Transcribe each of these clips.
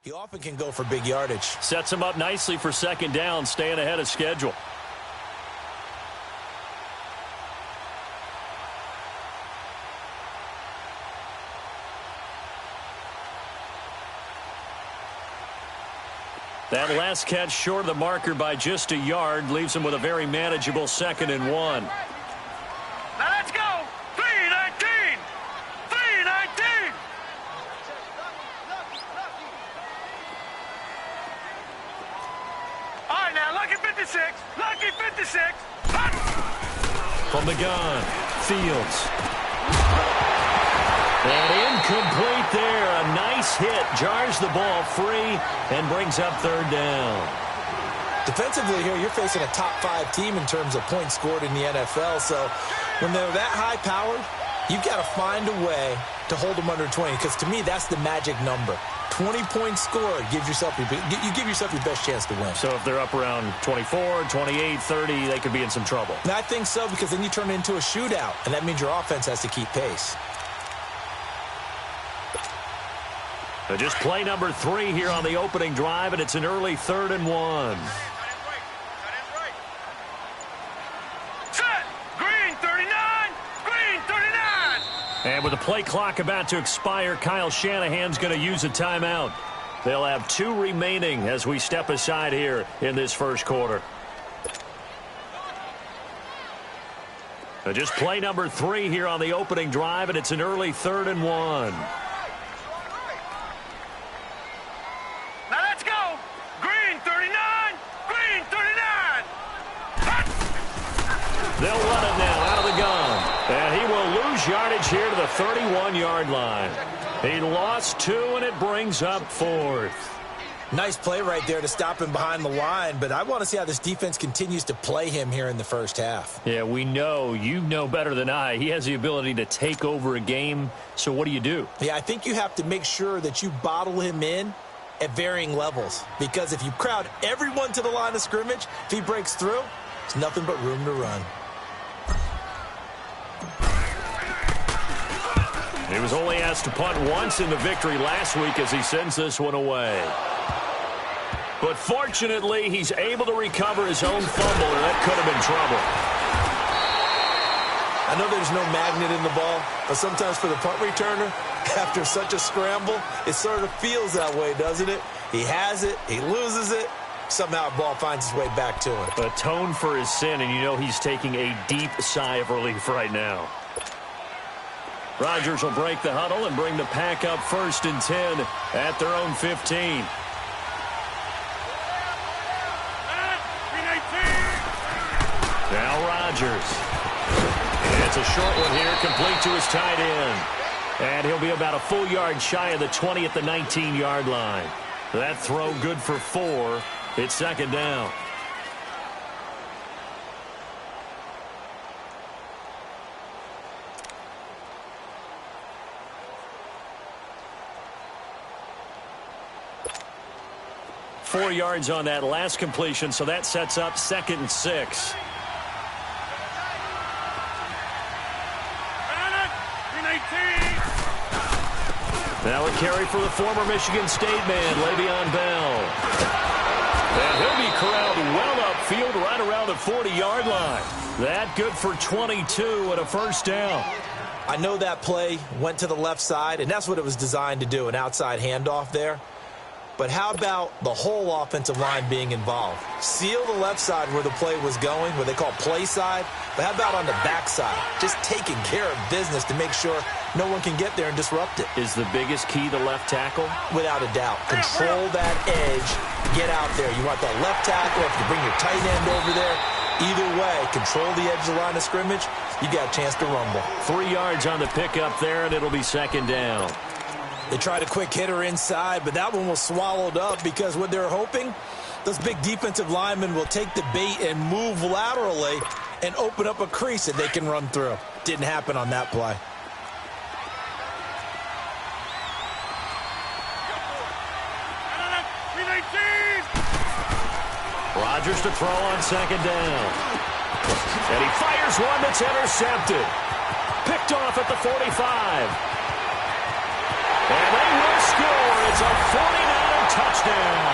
He often can go for big yardage. Sets him up nicely for second down, staying ahead of schedule. That last catch short of the marker by just a yard leaves him with a very manageable 2nd and 1. Now let's go. 3-19. 3-19. All right, now, lucky 56. Lucky 56. From the gun, Fields. And incomplete there. A nice hit. Jars the ball free and brings up 3rd down. Defensively here, you're facing a top 5 team in terms of points scored in the NFL. So when they're that high-powered, you've got to find a way to hold them under 20. Because to me, that's the magic number. 20 points scored, you give yourself your best chance to win. So if they're up around 24, 28, 30, they could be in some trouble. And I think so, because then you turn it into a shootout, and that means your offense has to keep pace. Just play number 3 here on the opening drive, and it's an early 3rd and 1. Set. Green 39. Green 39. And with the play clock about to expire, Kyle Shanahan's going to use a timeout. They'll have 2 remaining as we step aside here in this first quarter. Just play number 3 here on the opening drive, and it's an early 3rd and 1. They'll run it now out of the gun. And he will lose yardage here to the 31-yard line. He lost 2, and it brings up 4th. Nice play right there to stop him behind the line, but I want to see how this defense continues to play him here in the first half. Yeah, we know. You know better than I. He has the ability to take over a game, so what do you do? Yeah, I think you have to make sure that you bottle him in at varying levels, because if you crowd everyone to the line of scrimmage, if he breaks through, there's nothing but room to run. He was only asked to punt once in the victory last week as he sends this one away. But fortunately, he's able to recover his own fumble, or that could have been trouble. I know there's no magnet in the ball, but sometimes for the punt returner, after such a scramble, it sort of feels that way, doesn't it? He has it, he loses it, somehow the ball finds its way back to him. Atone for his sin, and you know he's taking a deep sigh of relief right now. Rodgers will break the huddle and bring the pack up 1st and 10 at their own 15. Now Rodgers. And it's a short one here, complete to his tight end. And he'll be about a full yard shy of the 20 at the 19-yard line. That throw good for 4. It's 2nd down. Four yards on that last completion, so that sets up 2nd and 6. Now a carry for the former Michigan State man, Le'Veon Bell. And he'll be corralled well upfield right around the 40-yard line. That good for 22 and a 1st down. I know that play went to the left side, and that's what it was designed to do, an outside handoff there. But how about the whole offensive line being involved? Seal the left side where the play was going, what they call play side. But how about on the back side? Just taking care of business to make sure no one can get there and disrupt it. Is the biggest key the left tackle? Without a doubt. Control that edge. Get out there. You want that left tackle, if you bring your tight end over there. Either way, control the edge of the line of scrimmage. You got a chance to rumble. 3 yards on the pickup there, and it'll be 2nd down. They tried a quick hitter inside, but that one was swallowed up because what they're hoping, those big defensive linemen will take the bait and move laterally and open up a crease that they can run through. Didn't happen on that play. Rodgers to throw on 2nd down. And he fires one that's intercepted. Picked off at the 45. And they will score. It's a 49 touchdown.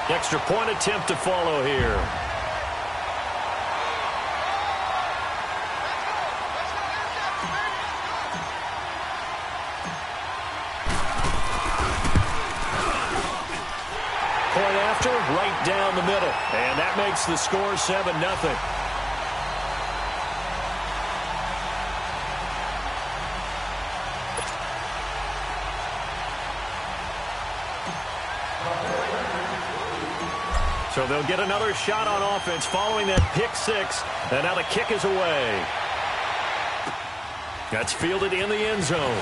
Extra point attempt to follow here. Point after, right down the middle. And that makes the score 7-0. So they'll get another shot on offense following that pick six. And now the kick is away. That's fielded in the end zone.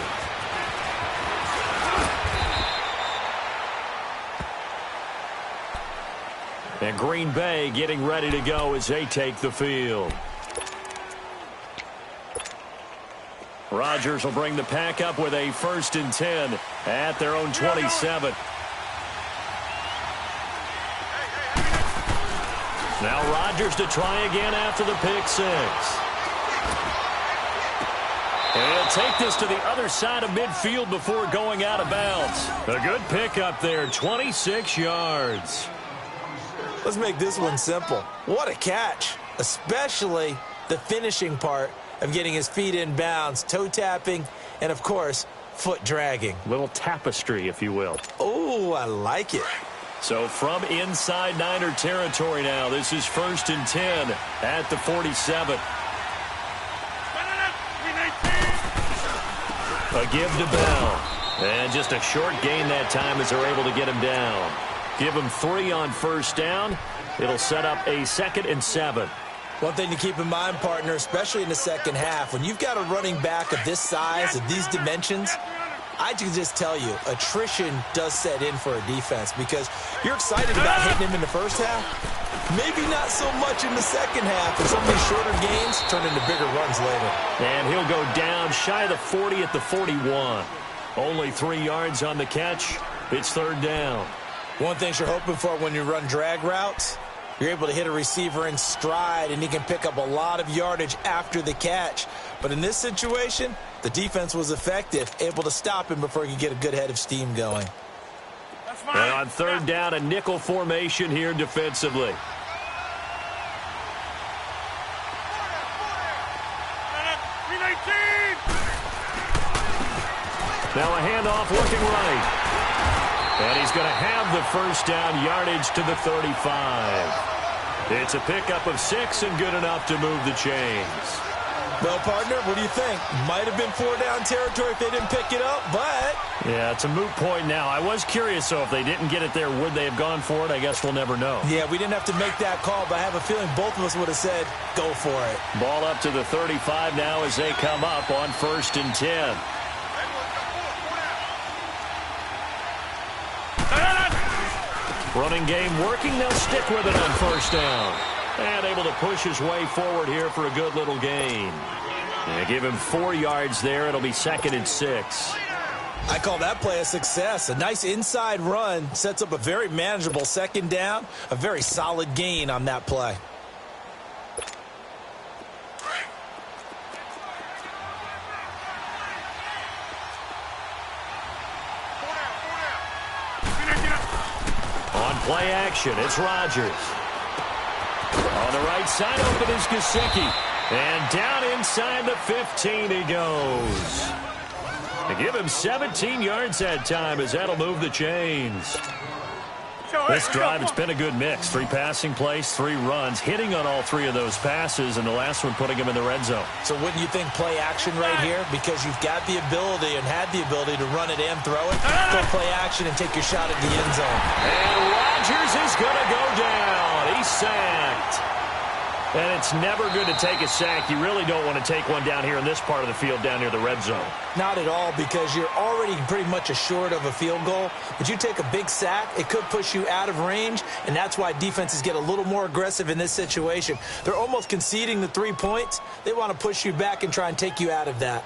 And Green Bay getting ready to go as they take the field. Rodgers will bring the pack up with a 1st and 10 at their own 27. Now Rodgers to try again after the pick six. And he'll take this to the other side of midfield before going out of bounds. A good pickup there, 26 yards. Let's make this one simple. What a catch, especially the finishing part of getting his feet in bounds, toe tapping, and, of course, foot dragging. Little tapestry, if you will. Oh, I like it. So from inside Niner territory now, this is 1st and 10 at the 47. A give to Bell. And just a short gain that time as they're able to get him down. Give him 3 on 1st down. It'll set up a 2nd and 7. One thing to keep in mind, partner, especially in the second half, when you've got a running back of this size, of these dimensions, I can just tell you, attrition does set in for a defense because you're excited about hitting him in the first half. Maybe not so much in the second half, and some of these shorter gains turn into bigger runs later. And he'll go down shy of the 40 at the 41. Only 3 yards on the catch. It's 3rd down. One thing you're hoping for when you run drag routes, you're able to hit a receiver in stride, and he can pick up a lot of yardage after the catch. But in this situation, the defense was effective, able to stop him before he could get a good head of steam going. And on 3rd down, a nickel formation here defensively. Now a handoff looking right. And he's going to have the 1st down, yardage to the 35. It's a pickup of 6 and good enough to move the chains. Well, partner, what do you think? Might have been 4-down territory if they didn't pick it up, but... Yeah, it's a moot point now. I was curious, though, if they didn't get it there, would they have gone for it? I guess we'll never know. Yeah, we didn't have to make that call, but I have a feeling both of us would have said, go for it. Ball up to the 35 now as they come up on 1st and 10. Running game working. They'll stick with it on 1st down. And able to push his way forward here for a good little gain. They give him 4 yards there. It'll be 2nd and 6. I call that play a success. A nice inside run sets up a very manageable 2nd down. A very solid gain on that play. Play action. It's Rodgers. On the right side, open is Gesicki. And down inside the 15 he goes. They give him 17 yards that time as that'll move the chains. This drive, it's been a good mix. 3 passing plays, 3 runs, hitting on all 3 of those passes, and the last one putting him in the red zone. So wouldn't you think play action right here? Because you've got the ability and had the ability to run it and throw it. Go play action and take your shot at the end zone. And Rodgers is going to go down. He's sacked. And it's never good to take a sack. You really don't want to take one down here in this part of the field down near the red zone. Not at all, because you're already pretty much assured of a field goal. But you take a big sack, it could push you out of range, and that's why defenses get a little more aggressive in this situation. They're almost conceding the 3 points. They want to push you back and try and take you out of that.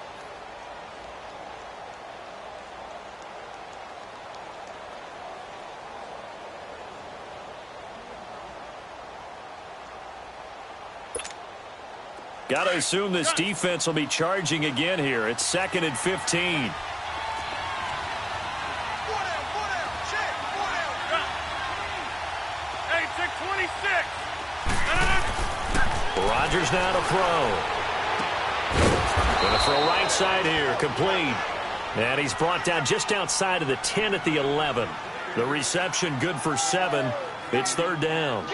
Got to assume this defense will be charging again here. It's 2nd and 15. Rodgers now to throw. Going to throw right side here, complete. And he's brought down just outside of the 10 at the 11. The reception good for 7. It's 3rd down.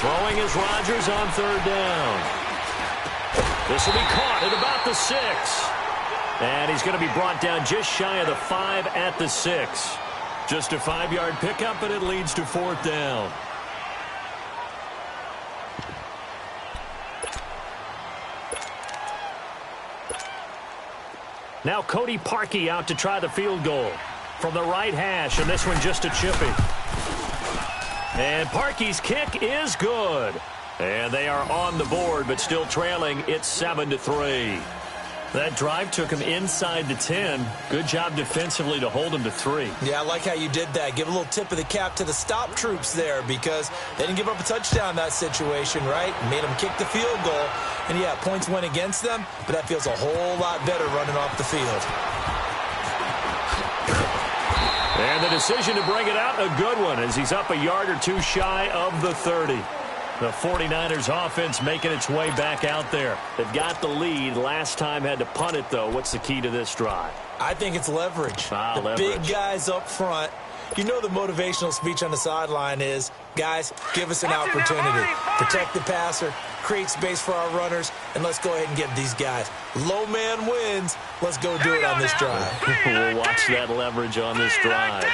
Throwing is Rodgers on 3rd down. This will be caught at about the 6. And he's going to be brought down just shy of the 5 at the 6. Just a 5-yard pickup, and it leads to 4th down. Now Cody Parkey out to try the field goal from the right hash, and this one just a chippy. And Parkey's kick is good. And they are on the board, but still trailing. It's 7-3. That drive took him inside the 10. Good job defensively to hold him to 3. Yeah, I like how you did that. Give a little tip of the cap to the stop troops there because they didn't give up a touchdown in that situation, right? Made them kick the field goal. And, yeah, points went against them, but that feels a whole lot better running off the field. And the decision to bring it out, a good one, as he's up a yard or two shy of the 30. The 49ers offense making its way back out there. They've got the lead. Last time had to punt it, though. What's the key to this drive? I think it's leverage. Leverage. Big guys up front. You know the motivational speech on the sideline is, guys, give us an opportunity. Protect the passer, create space for our runners, and let's go ahead and get these guys. Low man wins. Let's go do it on this drive. We'll watch that leverage on this drive.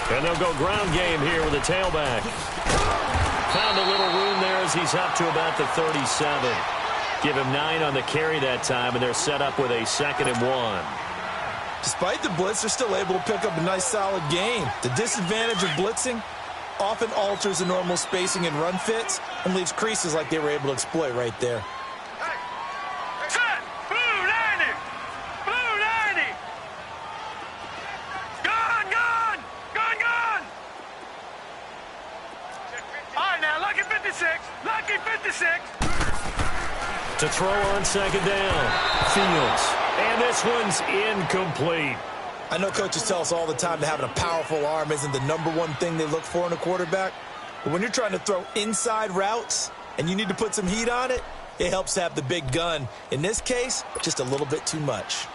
And they'll go ground game here with a tailback. Found a little room there as he's up to about the 37. Give him 9 on the carry that time, and they're set up with a 2nd and 1. Despite the blitz, they're still able to pick up a nice, solid gain. The disadvantage of blitzing often alters the normal spacing and run fits and leaves creases like they were able to exploit right there. Set! Blue 90! Blue 90! Gone! Gone! Gone! Gone! All right, now, lucky 56. Lucky 56. To throw on 2nd down. Fields. And this one's incomplete. I know coaches tell us all the time that having a powerful arm isn't the #1 thing they look for in a quarterback. But when you're trying to throw inside routes and you need to put some heat on it, it helps to have the big gun. In this case, just a little bit too much.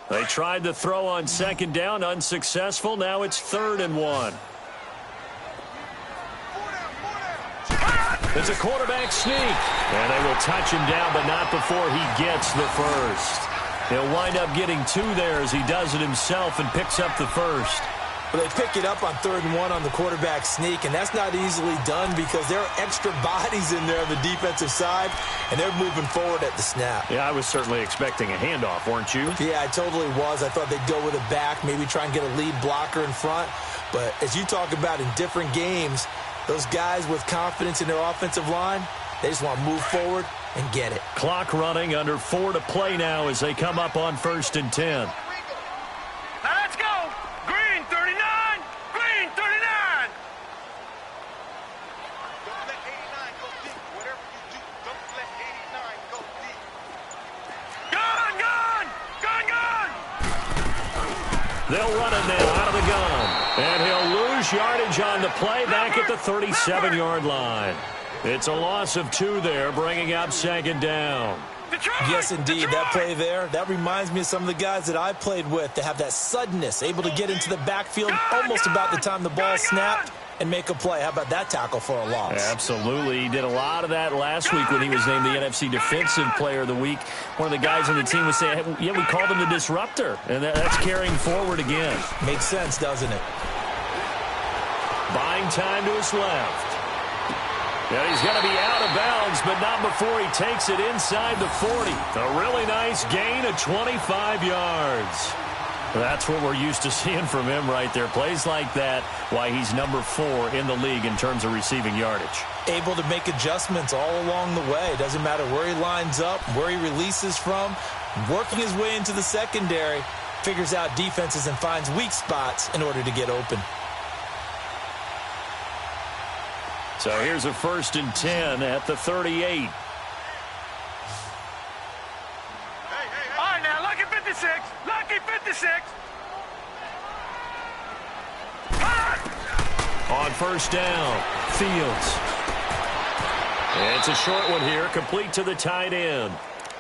They tried to throw on 2nd down, unsuccessful. Now it's 3rd and 1. It's a quarterback sneak. And they will touch him down, but not before he gets the first. He'll wind up getting 2 there as he does it himself and picks up the first. But they pick it up on 3rd and 1 on the quarterback sneak, and that's not easily done because there are extra bodies in there on the defensive side, and they're moving forward at the snap. Yeah, I was certainly expecting a handoff, weren't you? Yeah, I totally was. I thought they'd go with a back, maybe try and get a lead blocker in front. But as you talk about in different games, those guys with confidence in their offensive line, they just want to move forward and get it. Clock running, under 4 to play now as they come up on 1st and 10. Now let's go. Green 39. Green 39. Don't let 89 go deep. Whatever you do, don't let 89 go deep. Gone. Gone. Gone. Gone. They'll run it now out of the gun. And he'll lose yardage on the play back at the 37-yard line. It's a loss of 2 there, bringing up 2nd down. Detroit. Yes, indeed. Detroit. That play there, that reminds me of some of the guys that I played with that have that suddenness, able to get into the backfield almost about the time the ball snapped and make a play. How about that tackle for a loss? Absolutely. He did a lot of that last week when he was named the NFC Defensive Player of the Week. One of the guys on the team was saying, hey, yeah, we called him the disruptor. And that's carrying forward again. Makes sense, doesn't it? Buying time to his left. And he's going to be out of bounds, but not before he takes it inside the 40. A really nice gain of 25 yards. That's what we're used to seeing from him right there. Plays like that, why he's number 4 in the league in terms of receiving yardage. Able to make adjustments all along the way. Doesn't matter where he lines up, where he releases from. Working his way into the secondary, figures out defenses and finds weak spots in order to get open. So here's a 1st and 10 at the 38. All right, now, lucky 56. Lucky 56. On 1st down, Fields. It's a short one here, complete to the tight end.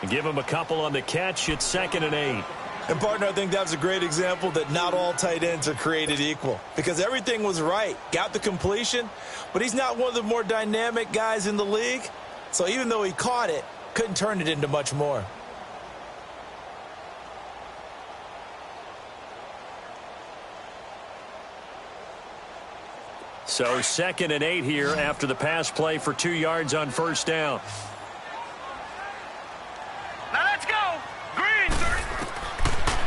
Give him a couple on the catch. It's 2nd and 8. And, partner, I think that was a great example that not all tight ends are created equal. Because everything was right. Got the completion, but he's not one of the more dynamic guys in the league. So even though he caught it, couldn't turn it into much more. So 2nd and 8 here after the pass play for 2 yards on 1st down. Now let's go. Green.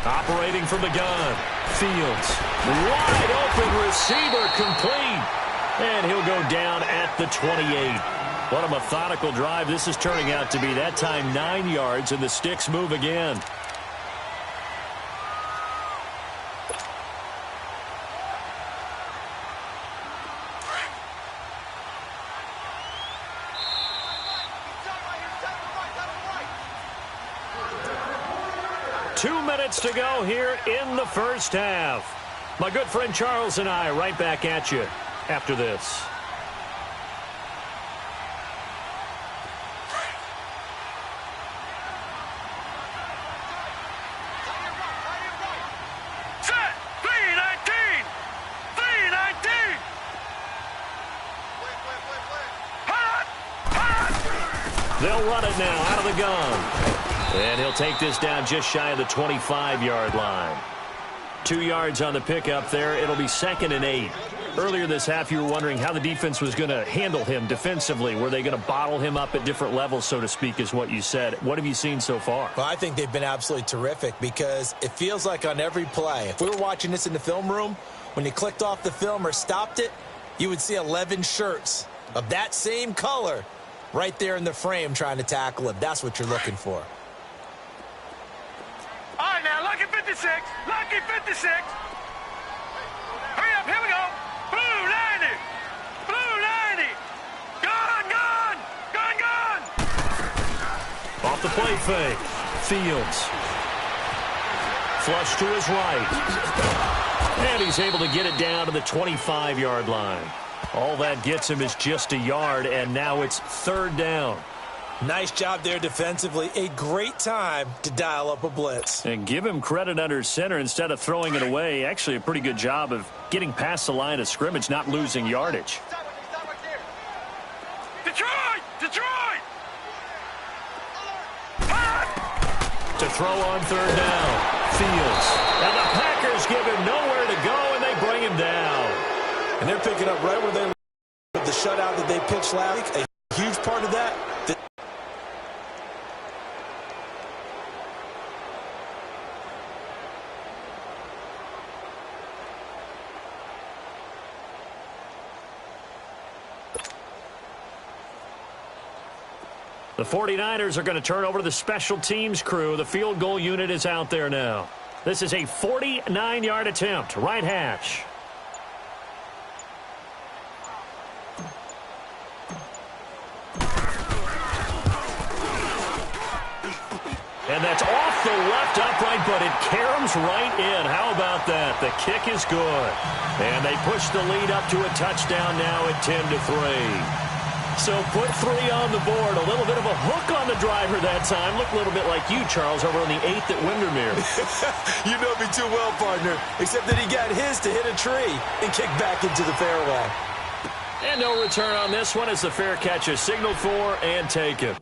Operating from the gun. Fields. Wide open receiver complete. And he'll go down at the 28. What a methodical drive this is turning out to be. That time 9 yards, and the sticks move again. To go here in the 1st half. My good friend Charles and I right back at you after this. Set. 319. 319. Hot. They'll run it now out of the gun. And he'll take this down just shy of the 25-yard line. 2 yards on the pickup there. It'll be 2nd and 8. Earlier this half, you were wondering how the defense was going to handle him defensively. Were they going to bottle him up at different levels, so to speak, is what you said. What have you seen so far? Well, I think they've been absolutely terrific because it feels like on every play, if we were watching this in the film room, when you clicked off the film or stopped it, you would see 11 shirts of that same color right there in the frame trying to tackle him. That's what you're looking for. All right, now, lucky 56. Lucky 56. Hurry up, here we go. Blue 90. Blue 90. Gone, gone. Gone, gone. Off the play fake. Fields. Flush to his right. And he's able to get it down to the 25-yard line. All that gets him is just a yard, and now it's 3rd down. Nice job there defensively. A great time to dial up a blitz. And give him credit under center instead of throwing it away. Actually, a pretty good job of getting past the line of scrimmage, not losing yardage. Detroit! Detroit! To throw on 3rd down. Fields. And the Packers give him nowhere to go, and they bring him down. And they're picking up right where they were with the shutout that they pitched last week. A huge part of that. The 49ers are going to turn over to the special teams crew. The field goal unit is out there now. This is a 49-yard attempt. Right hash. And that's off the left upright, but it caroms right in. How about that? The kick is good. And they push the lead up to a touchdown now at 10-3. So put 3 on the board. A little bit of a hook on the driver that time. Looked a little bit like you, Charles, over on the 8th at Windermere. You know me too well, partner. Except that he got his to hit a tree and kick back into the fairway. And no return on this one as the fair catch is signaled for and taken.